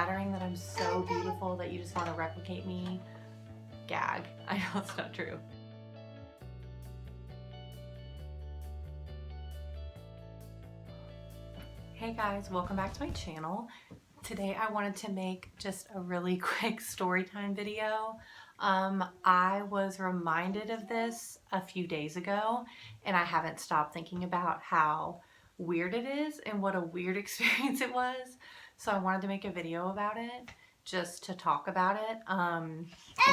flattering that I'm so beautiful that you just want to replicate me? Gag. I know it's not true. Hey guys, welcome back to my channel. Today I wanted to make just a really quick story time video. I was reminded of this a few days ago and I haven't stopped thinking about how weird it is and what a weird experience it was. So I wanted to make a video about it just to talk about it and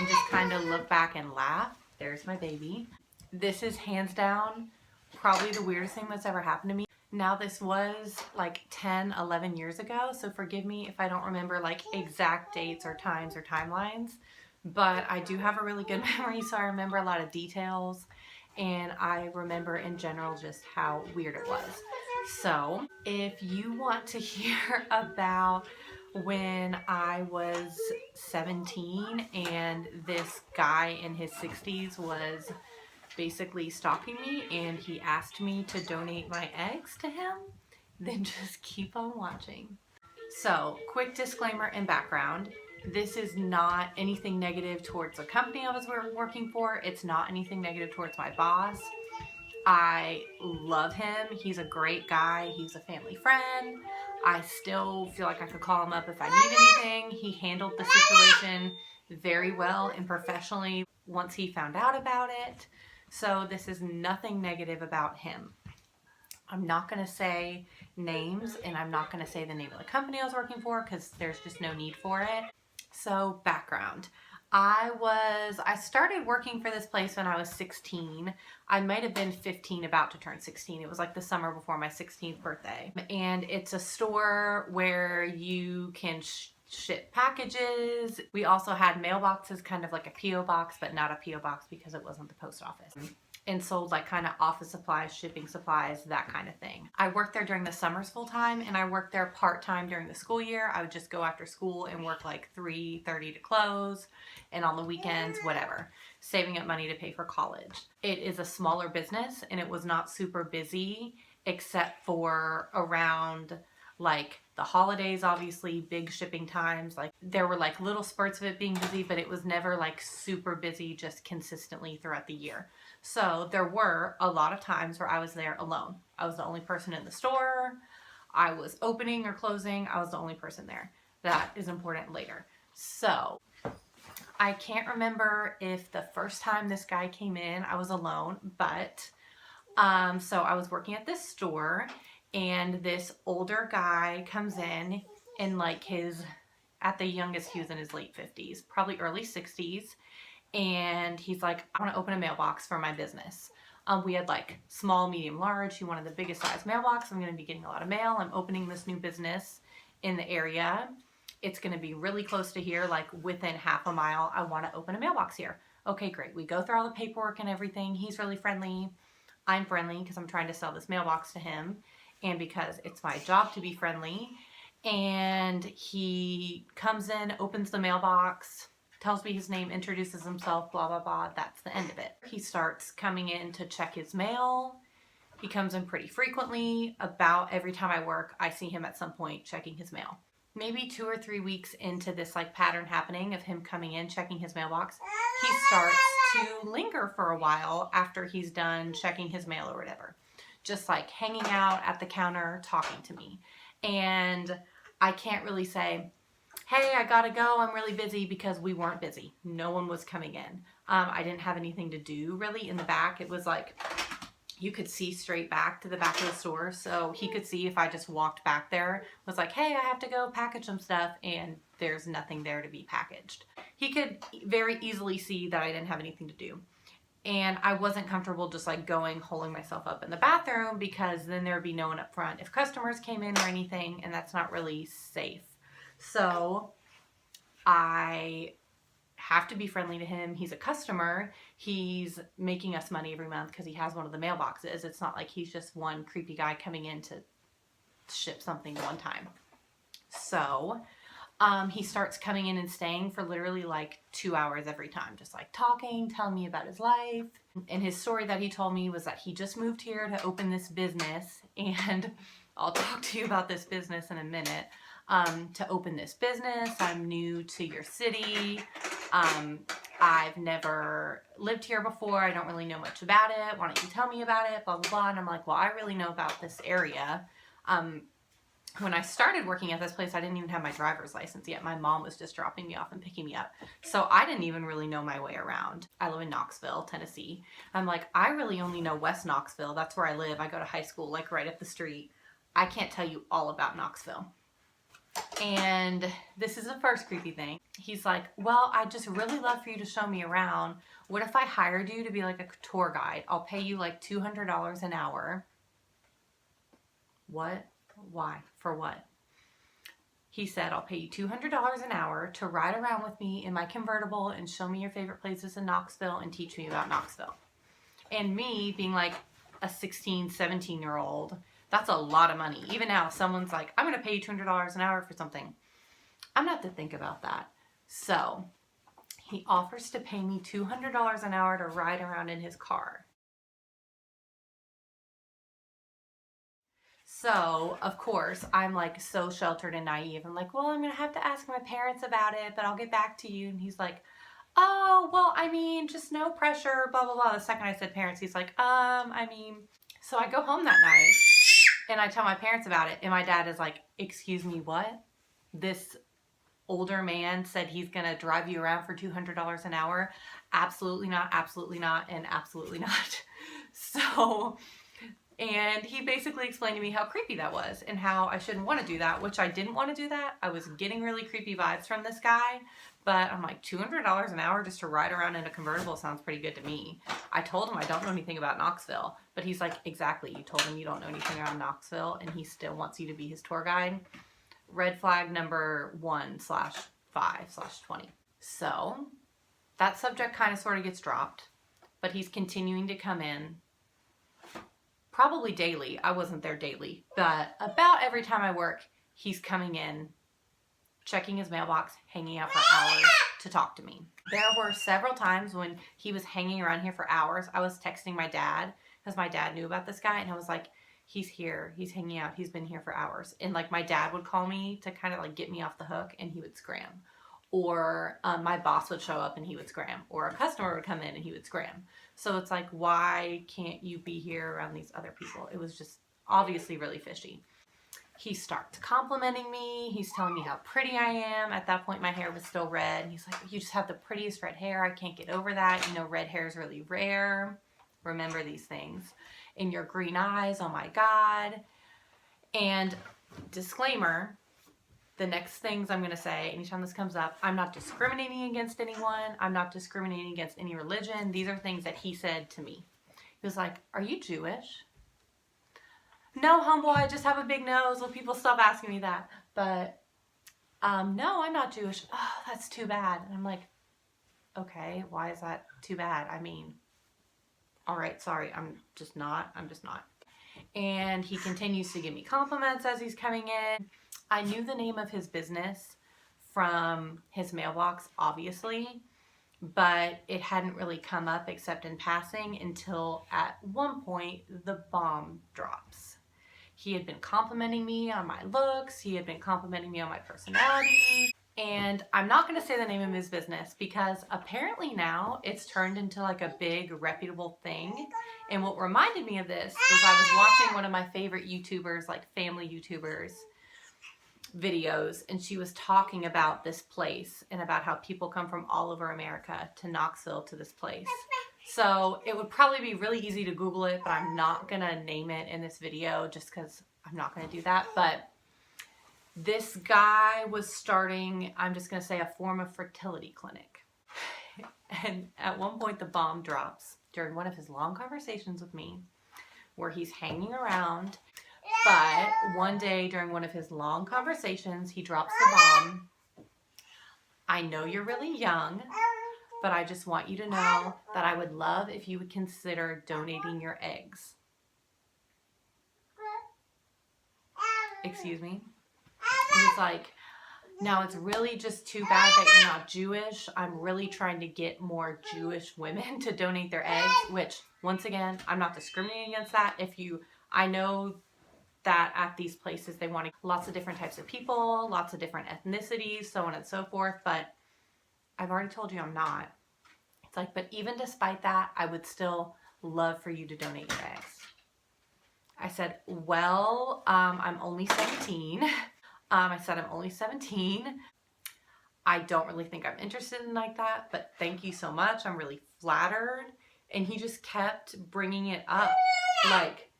just kind of look back and laugh. There's my baby. This is hands down probably the weirdest thing that's ever happened to me. Now this was like 10, 11 years ago, so forgive me if I don't remember like exact dates or times or timelines, but I do have a really good memory, so I remember a lot of details, and I remember in general just how weird it was. So if you want to hear about when I was 17 and this guy in his 60s was basically stalking me and he asked me to donate my eggs to him, then just keep on watching. So, quick disclaimer and background. This is not anything negative towards the company I was working for. It's not anything negative towards my boss. I love him. He's a great guy. He's a family friend. I still feel like I could call him up if I need anything. He handled the situation very well and professionally once he found out about it. So this is nothing negative about him. I'm not going to say names and I'm not going to say the name of the company I was working for because there's just no need for it. So background. I started working for this place when I was 16. I might have been 15, about to turn 16. It was like the summer before my 16th birthday. And it's a store where you can ship packages. We also had mailboxes, kind of like a P.O. box, but not a P.O. box because it wasn't the post office. And sold like kind of office supplies, shipping supplies, that kind of thing. I worked there during the summers full time and I worked there part time during the school year. I would just go after school and work like 3:30 to close, and on the weekends, whatever, saving up money to pay for college. It is a smaller business and it was not super busy except for around like the holidays, obviously, big shipping times. Like there were like little spurts of it being busy, but it was never like super busy just consistently throughout the year. So there were a lot of times where I was there alone. I was the only person in the store. I was opening or closing. I was the only person there. That is important later. So I can't remember if the first time this guy came in, I was alone, but so I was working at this store and this older guy comes in like at the youngest, he was in his late 50s, probably early 60s. And he's like, I want to open a mailbox for my business. We had like small, medium, large. He wanted the biggest size mailbox. I'm going to be getting a lot of mail. I'm opening this new business in the area. It's going to be really close to here, like within half a mile. I want to open a mailbox here. Okay, great. We go through all the paperwork and everything. He's really friendly. I'm friendly because I'm trying to sell this mailbox to him and because it's my job to be friendly. And he comes in, opens the mailbox, tells me his name, introduces himself, blah, blah, blah. That's the end of it. He starts coming in to check his mail. He comes in pretty frequently. About every time I work, I see him at some point checking his mail. Maybe 2 or 3 weeks into this like pattern happening of him coming in, checking his mailbox, he starts to linger for a while after he's done checking his mail or whatever. Just like hanging out at the counter, talking to me. And I can't really say, hey, I gotta go, I'm really busy, because we weren't busy. No one was coming in. I didn't have anything to do really in the back. It was like, you could see straight back to the back of the store. So he could see if I just walked back there, was like, hey, I have to go package some stuff, and there's nothing there to be packaged. He could very easily see that I didn't have anything to do. And I wasn't comfortable just like going, holding myself up in the bathroom, because then there'd be no one up front if customers came in or anything, and that's not really safe. So I have to be friendly to him. He's a customer. He's making us money every month because he has one of the mailboxes. It's not like he's just one creepy guy coming in to ship something one time. So he starts coming in and staying for literally like 2 hours every time, just like talking, telling me about his life. And his story that he told me was that he just moved here to open this business, and I'll talk to you about this business in a minute. to open this business. I'm new to your city. I've never lived here before. I don't really know much about it. Why don't you tell me about it? Blah, blah, blah. And I'm like, well, I really know about this area. When I started working at this place, I didn't even have my driver's license yet. My mom was just dropping me off and picking me up. So I didn't even really know my way around. I live in Knoxville, Tennessee. I'm like, I really only know West Knoxville. That's where I live. I go to high school, like right up the street. I can't tell you all about Knoxville. And this is the first creepy thing. He's like, well, I'd just really love for you to show me around. What if I hired you to be like a tour guide? I'll pay you like $200 an hour. What? Why? For what? He said, I'll pay you $200 an hour to ride around with me in my convertible and show me your favorite places in Knoxville and teach me about Knoxville. And me being like a 16, 17-year-old, that's a lot of money. Even now, if someone's like, I'm going to pay you $200 an hour for something, I'm not to think about that. So he offers to pay me $200 an hour to ride around in his car. So, of course, I'm like so sheltered and naive. I'm like, well, I'm going to have to ask my parents about it, but I'll get back to you. And he's like, oh, well, I mean, just no pressure, blah, blah, blah. The second I said parents, he's like, I mean, so I go home that night and I tell my parents about it. And my dad is like, excuse me, what? This older man said he's going to drive you around for $200 an hour? Absolutely not, and absolutely not. So... And he basically explained to me how creepy that was and how I shouldn't want to do that, which I didn't want to do that. I was getting really creepy vibes from this guy, but I'm like, $200 an hour just to ride around in a convertible sounds pretty good to me. I told him I don't know anything about Knoxville, but he's like, exactly. You told him you don't know anything about Knoxville and he still wants you to be his tour guide. Red flag number 1/5/20. So that subject kind of sort of gets dropped, but he's continuing to come in. Probably daily. I wasn't there daily, but about every time I work, he's coming in, checking his mailbox, hanging out for hours to talk to me. There were several times when he was hanging around here for hours. I was texting my dad because my dad knew about this guy and I was like, he's here, he's hanging out, he's been here for hours. And like my dad would call me to kind of like get me off the hook and he would scram. Or my boss would show up and he would scram. Or a customer would come in and he would scram. So it's like, why can't you be here around these other people? It was just obviously really fishy. He starts complimenting me. He's telling me how pretty I am. At that point, my hair was still red. He's like, you just have the prettiest red hair. I can't get over that. You know, red hair is really rare. Remember these things. And your green eyes, oh my God. And disclaimer, the next things I'm going to say, anytime this comes up, I'm not discriminating against anyone. I'm not discriminating against any religion. These are things that he said to me. He was like, are you Jewish? No, homeboy, I just have a big nose. Will people stop asking me that? But, no, I'm not Jewish. Oh, that's too bad. And I'm like, okay, why is that too bad? I mean, all right, sorry, I'm just not. And he continues to give me compliments as he's coming in. I knew the name of his business from his mailbox, obviously, but it hadn't really come up except in passing until at one point the bomb drops. He had been complimenting me on my looks. He had been complimenting me on my personality. And I'm not going to say the name of his business because apparently now it's turned into like a big reputable thing. And what reminded me of this was I was watching one of my favorite YouTubers, like family YouTubers, videos, and she was talking about this place and about how people come from all over America to Knoxville to this place. So it would probably be really easy to Google it, but I'm not gonna name it in this video just because I'm not gonna do that. But this guy was starting, I'm just gonna say, a form of fertility clinic. And at one point the bomb drops during one of his long conversations with me where he's hanging around. But one day during one of his long conversations, he drops the bomb. I know you're really young, but I just want you to know that I would love if you would consider donating your eggs. Excuse me? He's like, now it's really just too bad that you're not Jewish. I'm really trying to get more Jewish women to donate their eggs, which once again, I'm not discriminating against that. I know that at these places they want lots of different types of people, lots of different ethnicities, so on and so forth. But I've already told you I'm not. It's like, but even despite that, I would still love for you to donate your eggs. I said, well, I'm only 17. I said, I'm only 17. I don't really think I'm interested in like that, but thank you so much. I'm really flattered. And he just kept bringing it up. Like,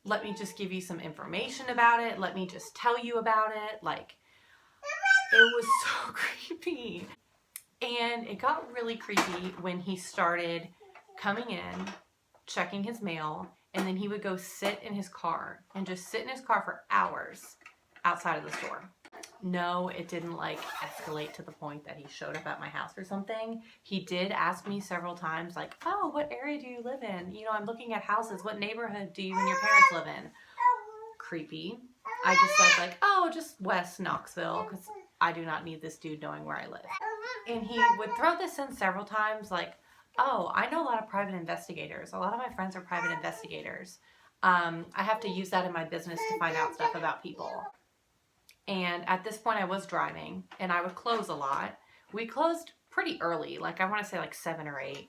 let me just give you some information about it. Let me just tell you about it. Like, it was so creepy. And it got really creepy when he started coming in, checking his mail, and then he would go sit in his car and just sit in his car for hours outside of the store. No, it didn't like escalate to the point that he showed up at my house or something. He did ask me several times like, oh, what area do you live in? You know, I'm looking at houses. What neighborhood do you and your parents live in? Creepy. I just said like, oh, just West Knoxville, because I do not need this dude knowing where I live. And he would throw this in several times like, oh, I know a lot of private investigators. A lot of my friends are private investigators. I have to use that in my business to find out stuff about people. And at this point I was driving and I would close a lot. We closed pretty early, like I want to say like 7 or 8.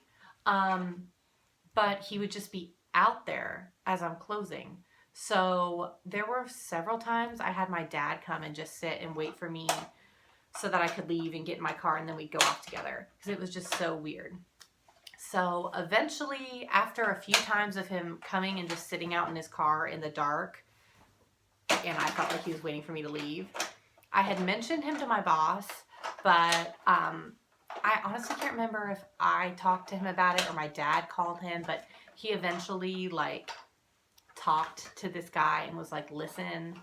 But he would just be out there as I'm closing. So there were several times I had my dad come and just sit and wait for me so that I could leave and get in my car and then we'd go off together because it was just so weird. So eventually, after a few times of him coming and just sitting out in his car in the dark, and I felt like he was waiting for me to leave, I had mentioned him to my boss, but I honestly can't remember if I talked to him about it or my dad called him, but he eventually like talked to this guy and was like, listen,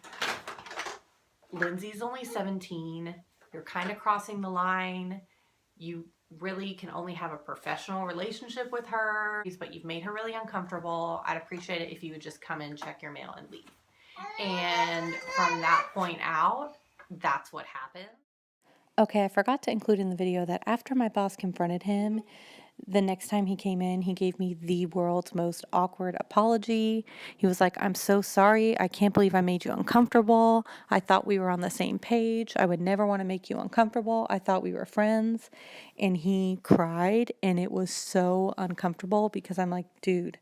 Lindsay's only 17. You're kind of crossing the line. You really can only have a professional relationship with her, but you've made her really uncomfortable. I'd appreciate it if you would just come in, check your mail, and leave. And from that point out, that's what happened. Okay, I forgot to include in the video that after my boss confronted him, the next time he came in, he gave me the world's most awkward apology. He was like, I'm so sorry. I can't believe I made you uncomfortable. I thought we were on the same page. I would never want to make you uncomfortable. I thought we were friends. And he cried, and it was so uncomfortable because I'm like, dude,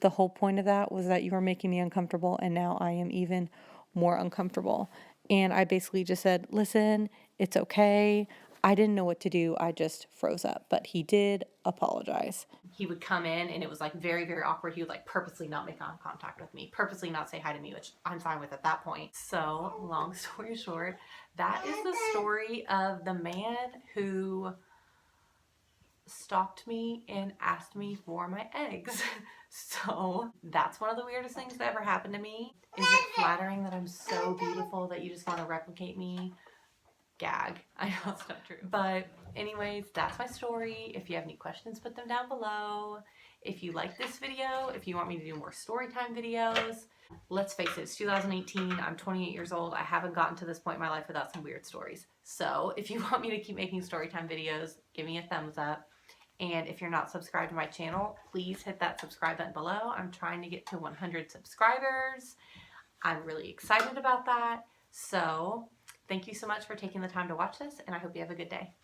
the whole point of that was that you were making me uncomfortable, and now I am even more uncomfortable. And I basically just said, listen, it's okay. I didn't know what to do. I just froze up. But he did apologize. He would come in and it was like very, very awkward. He would like purposely not make eye contact with me, purposely not say hi to me, which I'm fine with at that point. So long story short, that is the story of the man who stalked me and asked me for my eggs. So that's one of the weirdest things that ever happened to me. Is it flattering that I'm so beautiful that you just want to replicate me? Gag. I know it's not true. But anyways, that's my story. If you have any questions, put them down below. If you like this video, if you want me to do more story time videos, let's face it, it's 2018. I'm 28 years old. I haven't gotten to this point in my life without some weird stories. So if you want me to keep making story time videos, give me a thumbs up. And if you're not subscribed to my channel, please hit that subscribe button below. I'm trying to get to 100 subscribers. I'm really excited about that. So thank you so much for taking the time to watch this, and I hope you have a good day.